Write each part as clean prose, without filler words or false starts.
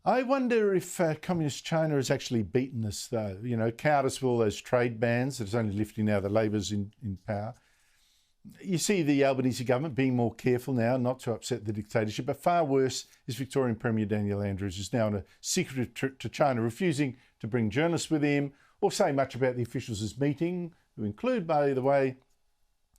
I wonder if Communist China has actually beaten us, though. You know, cowed us with all those trade bans that is only lifting now the Labor's in power. You see the Albanese government being more careful now not to upset the dictatorship, but far worse is Victorian Premier Daniel Andrews, who's now on a secretive trip to China, refusing to bring journalists with him or say much about the officials' meeting, who include, by the way,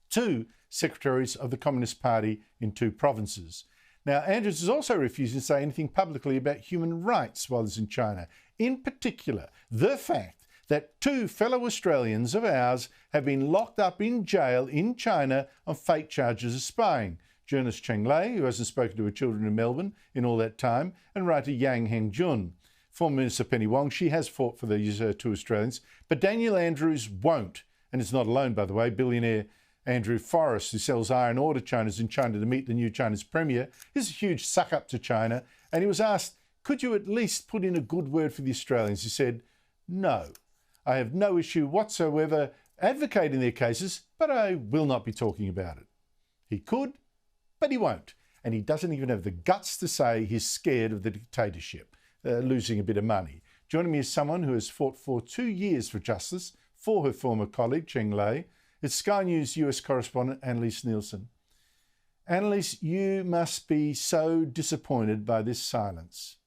2 secretaries of the Communist Party in 2 provinces. Now, Andrews is also refusing to say anything publicly about human rights while he's in China. In particular, the fact that 2 fellow Australians of ours have been locked up in jail in China on fake charges of spying. Journalist Cheng Lei, who hasn't spoken to her children in Melbourne in all that time, and writer Yang Hengjun. Former Minister Penny Wong, she has fought for these 2 Australians, but Daniel Andrews won't. And it's not alone, by the way. Billionaire Andrew Forrest, who sells iron ore to China, is in China to meet the new China's Premier. He's a huge suck-up to China. And he was asked, could you at least put in a good word for the Australians? He said, no, I have no issue whatsoever advocating their cases, but I will not be talking about it. He could, but he won't. And he doesn't even have the guts to say he's scared of the dictatorship, losing a bit of money. Joining me is someone who has fought for 2 years for justice for her former colleague, Cheng Lei. It's Sky News US correspondent Annelise Nielsen. Annelise, you must be so disappointed by this silence.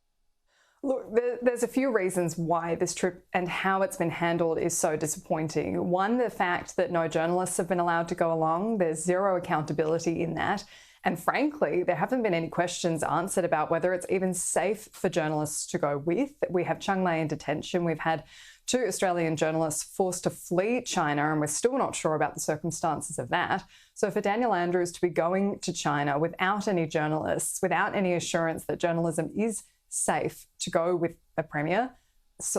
Look, there's a few reasons why this trip and how it's been handled is so disappointing. One, the fact that no journalists have been allowed to go along. There's zero accountability in that. And frankly, there haven't been any questions answered about whether it's even safe for journalists to go with. We have Cheng Lei in detention. We've had 2 Australian journalists forced to flee China, and we're still not sure about the circumstances of that. So for Daniel Andrews to be going to China without any journalists, without any assurance that journalism is safe to go with a premier,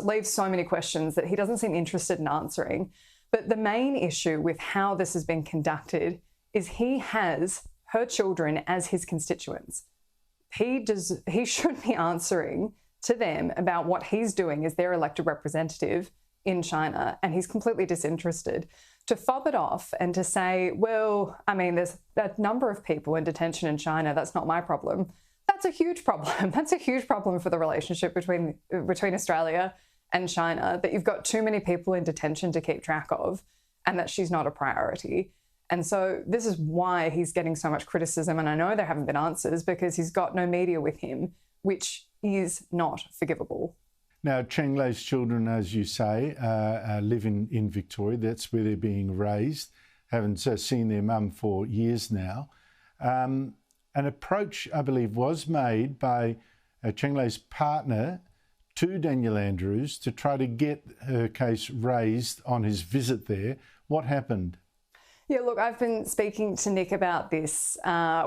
leaves so many questions that he doesn't seem interested in answering. But the main issue with how this has been conducted is he has her children as his constituents. He should be answering to them about what he's doing as their elected representative in China, and he's completely disinterested. To fob it off and to say, well, I mean, there's a number of people in detention in China, that's not my problem. That's a huge problem. That's a huge problem for the relationship between Australia and China, that you've got too many people in detention to keep track of, and that she's not a priority. And so this is why he's getting so much criticism, and I know there haven't been answers because he's got no media with him, which is not forgivable. Now, Cheng Lei's children, as you say, live in Victoria. That's where they're being raised. Haven't seen their mum for years now. An approach, I believe, was made by Cheng Lei's partner to Daniel Andrews to try to get her case raised on his visit there. What happened? Yeah, look, I've been speaking to Nick about this.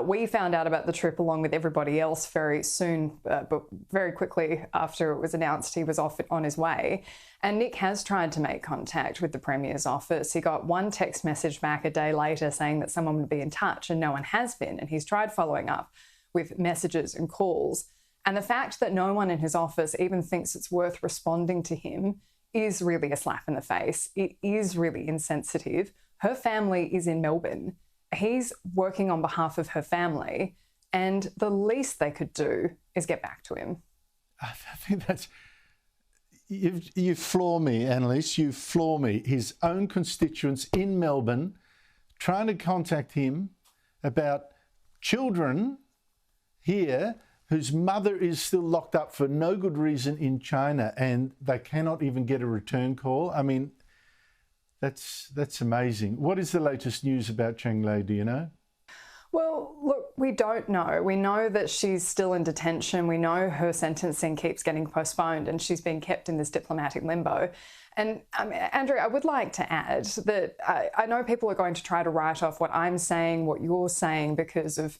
We found out about the trip along with everybody else very soon, but very quickly after it was announced he was off on his way. And Nick has tried to make contact with the Premier's office. He got one text message back a day later saying that someone would be in touch, and no one has been. And he's tried following up with messages and calls. And the fact that no one in his office even thinks it's worth responding to him is really a slap in the face. It is really insensitive. Her family is in Melbourne. He's working on behalf of her family, and the least they could do is get back to him. I think that's... You floor me, Annelise. You floor me. His own constituents in Melbourne trying to contact him about children here whose mother is still locked up for no good reason in China, and they cannot even get a return call. I mean, that's amazing. What is the latest news about Cheng Lei, do you know? Well, look, we don't know. We know that she's still in detention. We know her sentencing keeps getting postponed and she's being kept in this diplomatic limbo. And Andrew, I would like to add that I know people are going to try to write off what I'm saying, what you're saying, because of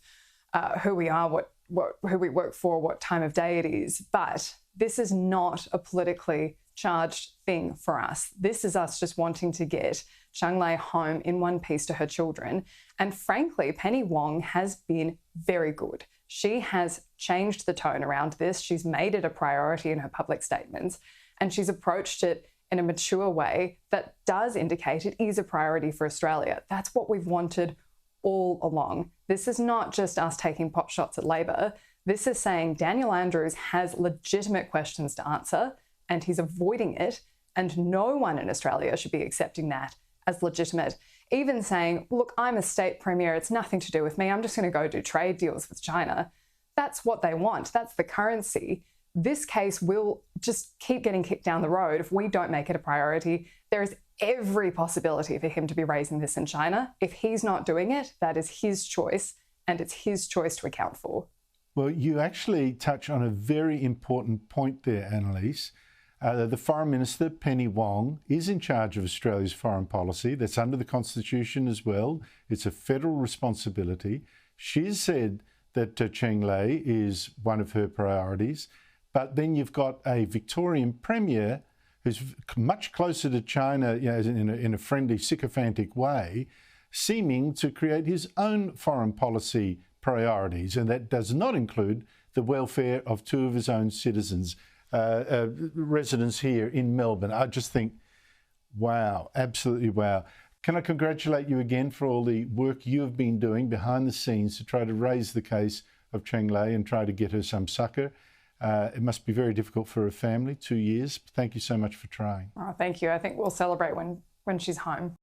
who we are, who we work for, what time of day it is. But this is not a politically charged thing for us. This is us just wanting to get Cheng Lei home in one piece to her children. And frankly, Penny Wong has been very good. She has changed the tone around this. She's made it a priority in her public statements, and she's approached it in a mature way that does indicate it is a priority for Australia. That's what we've wanted all along. This is not just us taking pot shots at Labor. This is saying Daniel Andrews has legitimate questions to answer and he's avoiding it, and no one in Australia should be accepting that as legitimate. Even saying, look, I'm a state premier, it's nothing to do with me, I'm just going to go do trade deals with China. That's what they want. That's the currency. This case will just keep getting kicked down the road if we don't make it a priority. There is every possibility for him to be raising this in China. If he's not doing it, that is his choice, and it's his choice to account for. Well, you actually touch on a very important point there, Annelise. The Foreign Minister, Penny Wong, is in charge of Australia's foreign policy. That's under the Constitution as well. It's a federal responsibility. She's said that Cheng Lei is one of her priorities. But then you've got a Victorian Premier who's much closer to China, in a friendly, sycophantic way, seeming to create his own foreign policy priorities. And that does not include the welfare of two of his own citizens, residents here in Melbourne. I just think, wow, absolutely wow. Can I congratulate you again for all the work you have been doing behind the scenes to try to raise the case of Cheng Lei and try to get her some succour. It must be very difficult for her family, 2 years. Thank you so much for trying. Oh, thank you. I think we'll celebrate when she's home.